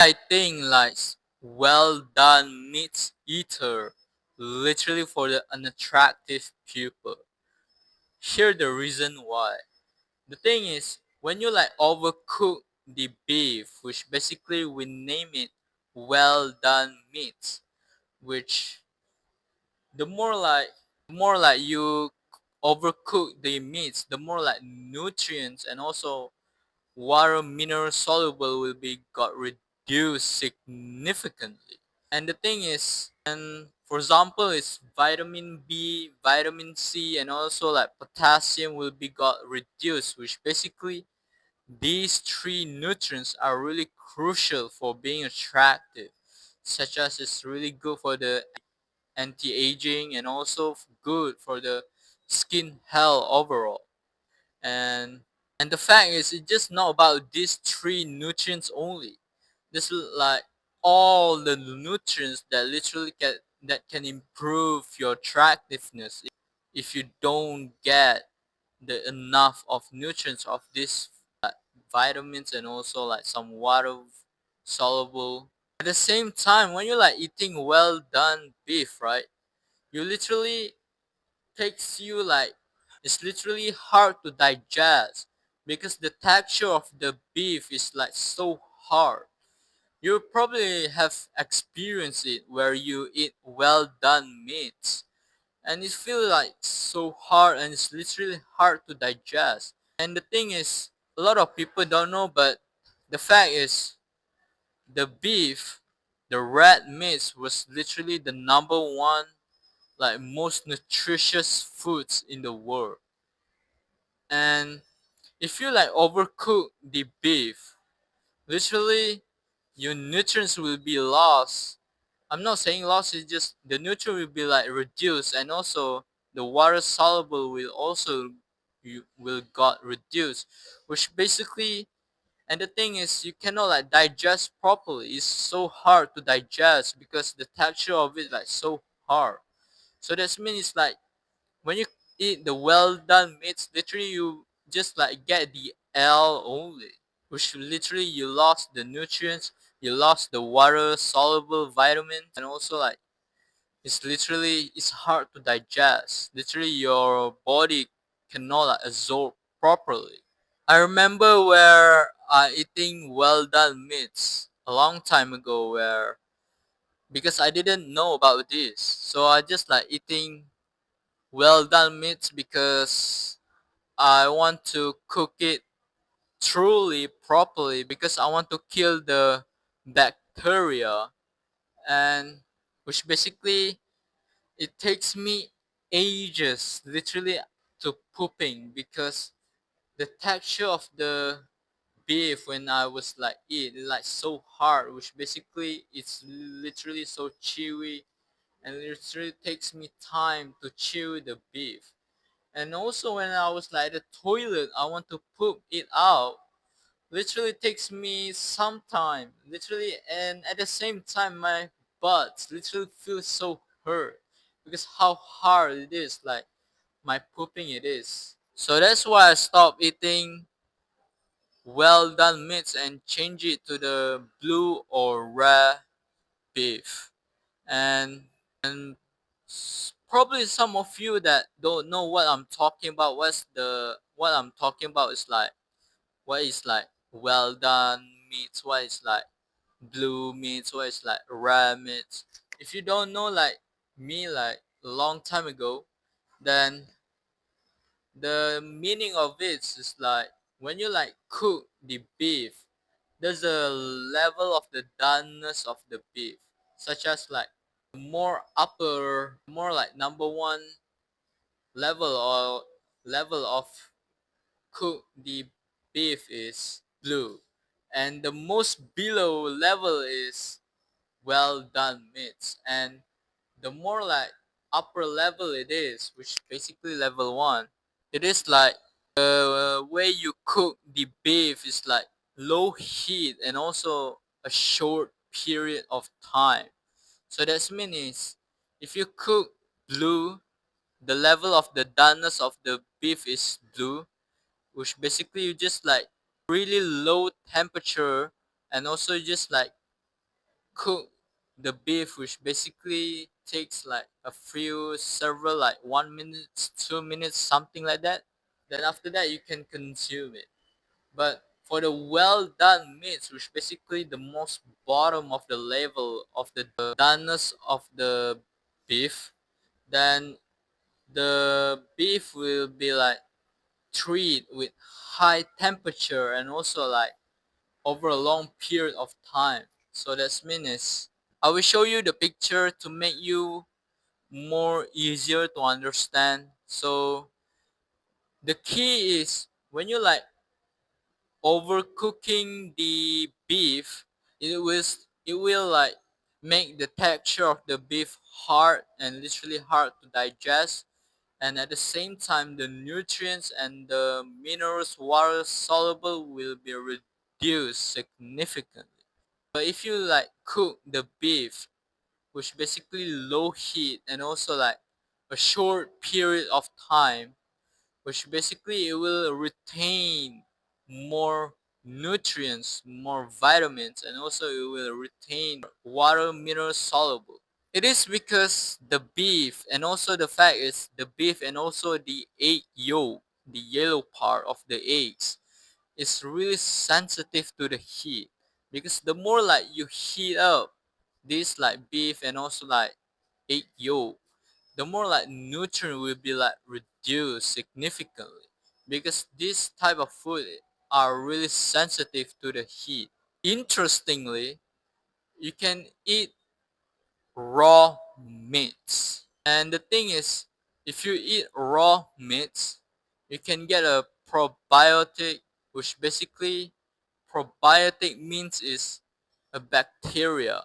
I think like well done meat eater literally for the unattractive people. Here the reason why. The thing is when you like overcook the beef, which basically we name it well done meats, which the more like you overcook the meats, the more like nutrients and also water mineral soluble will be got reduced significantly. And the thing is, and for example, is vitamin B, vitamin C, and also like potassium will be got reduced, which basically these three nutrients are really crucial for being attractive, such as it's really good for the anti-aging and also good for the skin health overall. And and the fact is, it's just not about these three nutrients only. This is like all the nutrients that literally can improve your attractiveness if you don't get the enough of nutrients of these vitamins and also like some water soluble. At the same time, when you're like eating well done beef, right? You literally takes you like it's literally hard to digest because the texture of the beef is like so hard. You probably have experienced it where you eat well done meats and it feels like so hard and it's literally hard to digest. And the thing is, a lot of people don't know, but the fact is, the beef, the red meat was literally the number one like most nutritious foods in the world. And if you like overcook the beef, literally your nutrients will be lost. I'm not saying lost, it's just the nutrient will be like reduced and also the water soluble will also you will got reduced, which basically, and the thing is you cannot like digest properly. It's so hard to digest because the texture of it like so hard. So that means it's like when you eat the well done meats, literally you just like get the L only, which literally you lost the nutrients, you lost the water soluble vitamins, and also like it's hard to digest. Literally your body cannot like, absorb properly. I remember where I eating well done meats a long time ago where because I didn't know about this, so I just like eating well done meats because I want to cook it truly properly because I want to kill the bacteria and which basically it takes me ages literally to pooping because the texture of the beef when I was like eat is like so hard which basically it's literally so chewy and it literally takes me time to chew the beef. And also when I was like at the toilet, I want to poop it out. Literally takes me some time. Literally, and at the same time, my butt literally feels so hurt because how hard it is. Like my pooping it is. So that's why I stopped eating well done meats and change it to the blue or rare beef. And probably some of you that don't know what I'm talking about. What I'm talking about is like what is like well done meats, what is like blue meats, what is like rare meats. If you don't know like me like a long time ago, then the meaning of it is like when you like cook the beef, there's a level of the doneness of the beef, such as like more upper, more like number one level or level of cook the beef is blue, and the most below level is well done meats, and the more like upper level it is, which basically level one, it is like the way you cook the beef is like low heat and also a short period of time. So that means if you cook blue, the level of the doneness of the beef is blue, which basically you just like really low temperature and also just like cook the beef, which basically takes like a few several like 1 minute, 2 minutes, something like that. Then after that you can consume it. But for the well done meats, which basically the most bottom of the level of the doneness of the beef, then the beef will be like treated with high temperature and also like over a long period of time. So that's means I will show you the picture to make you more easier to understand. So the key is when you like overcooking the beef, it will like make the texture of the beef hard and literally hard to digest, and at the same time the nutrients and the minerals water soluble will be reduced significantly. But if you like cook the beef, which basically low heat and also like a short period of time, which basically it will retain more nutrients, more vitamins, and also it will retain water mineral soluble. It is because the beef and also the fact is the beef and also the egg yolk, the yellow part of the eggs, is really sensitive to the heat, because the more like you heat up this like beef and also like egg yolk, the more like nutrient will be like reduced significantly, because this type of food are really sensitive to the heat. Interestingly, you can eat raw meats, and the thing is, if you eat raw meats, you can get a probiotic, which basically probiotic means is a bacteria.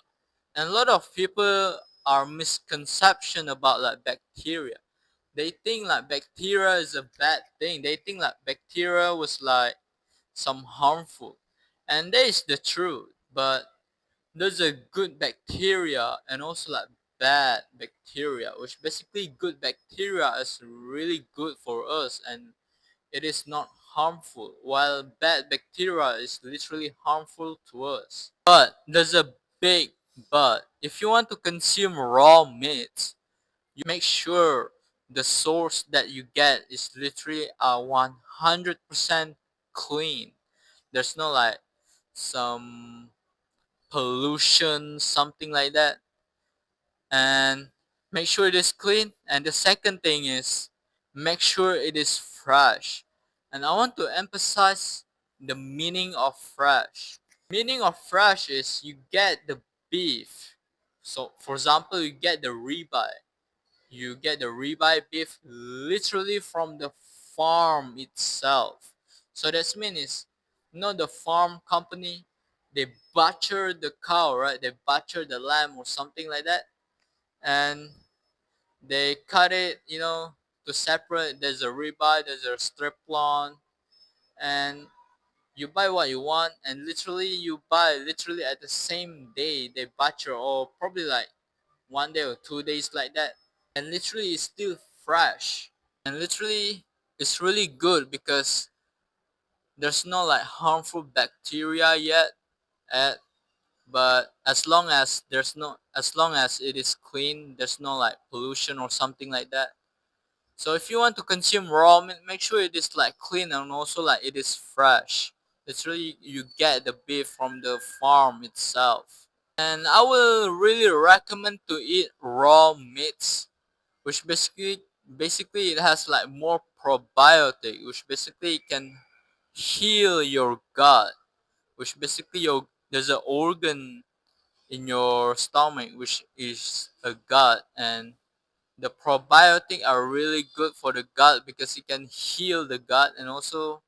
And a lot of people are misconception about like bacteria. They think like bacteria is a bad thing. They think like bacteria was like some harmful. And that is the truth. But there's a good bacteria and also like bad bacteria, which basically good bacteria is really good for us and it is not harmful, while bad bacteria is literally harmful to us. But there's a big but. If you want to consume raw meats, you make sure the source that you get is literally 100% clean. There's no like some pollution, something like that. And make sure it is clean. And the second thing is make sure it is fresh. And I want to emphasize the meaning of fresh. Meaning of fresh is you get the beef. So for example, you get the ribeye. You get the ribeye beef literally from the farm itself. So that means not the farm company. They butcher the cow, right? They butcher the lamb or something like that, and they cut it, to separate. There's a ribeye, there's a strip loin, and you buy what you want, and literally you buy literally at the same day they butcher, or probably like 1 day or 2 days like that, and literally it's still fresh, and literally it's really good because there's no like harmful bacteria yet at but as long as it is clean, there's no like pollution or something like that. So if you want to consume raw meat, make sure it is like clean and also like it is fresh. It's really you get the beef from the farm itself. And I will really recommend to eat raw meats, which basically it has like more probiotic, which basically can heal your gut, which basically there's an organ in your stomach which is a gut, and the probiotic are really good for the gut because it can heal the gut, and also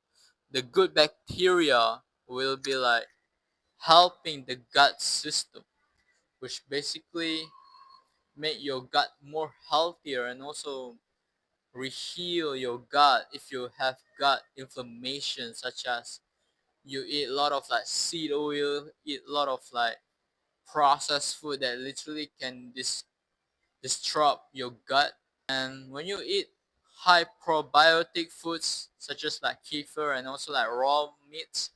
the good bacteria will be like helping the gut system, which basically make your gut more healthier and also reheal your gut if you have gut inflammation, such as you eat a lot of like seed oil, eat a lot of like processed food that literally can disrupt your gut. And when you eat high probiotic foods such as like kefir and also like raw meats,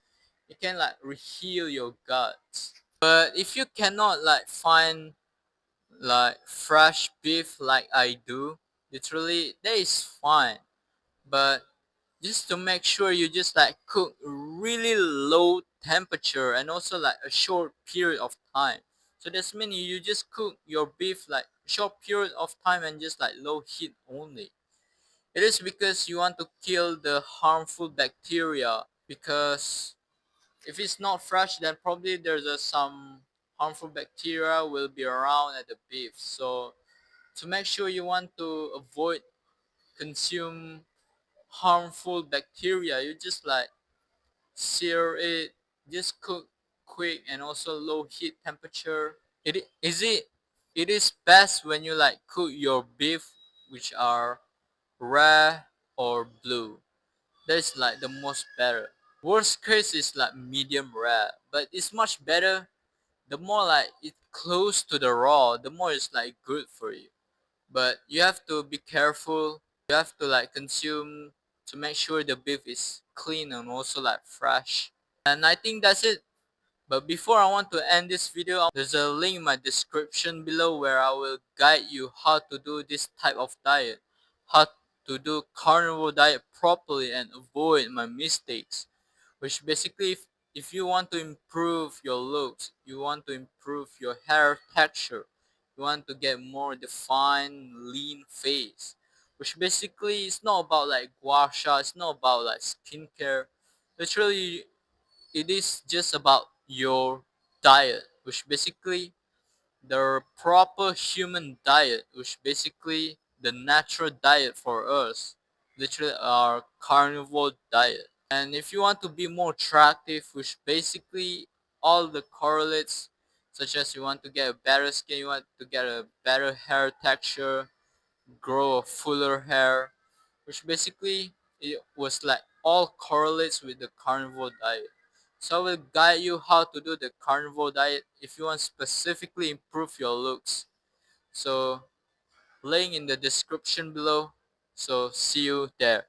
it can like reheal your gut. But if you cannot like find like fresh beef like I do, literally that is fine. But just to make sure you just like cook really low temperature and also like a short period of time. So that's meaning you just cook your beef like short period of time and just like low heat only. It is because you want to kill the harmful bacteria, because if it's not fresh then probably there's some harmful bacteria will be around at the beef. So to make sure you want to avoid consume harmful bacteria, you just like sear it, just cook quick and also low heat temperature. It is best when you like cook your beef which are rare or blue. That's like the most better. Worst case is like medium rare, but it's much better. The more like it close to the raw, the more it's like good for you. But you have to be careful. You have to like consume to make sure the beef is clean and also like fresh. And I think that's it. But before I want to end this video, there's a link in my description below where I will guide you how to do this type of diet, how to do carnivore diet properly and avoid my mistakes. Which basically, if you want to improve your looks, you want to improve your hair texture, you want to get more defined, lean face. Which basically is not about like gua sha, it's not about like skincare. Literally, it is just about your diet, which basically the proper human diet, which basically the natural diet for us, literally our carnivore diet. And if you want to be more attractive, which basically all the correlates, such as you want to get a better skin, you want to get a better hair texture, grow a fuller hair, which basically it was like all correlates with the carnivore diet. So I will guide you how to do the carnivore diet if you want specifically improve your looks. So link in the description below. So see you there.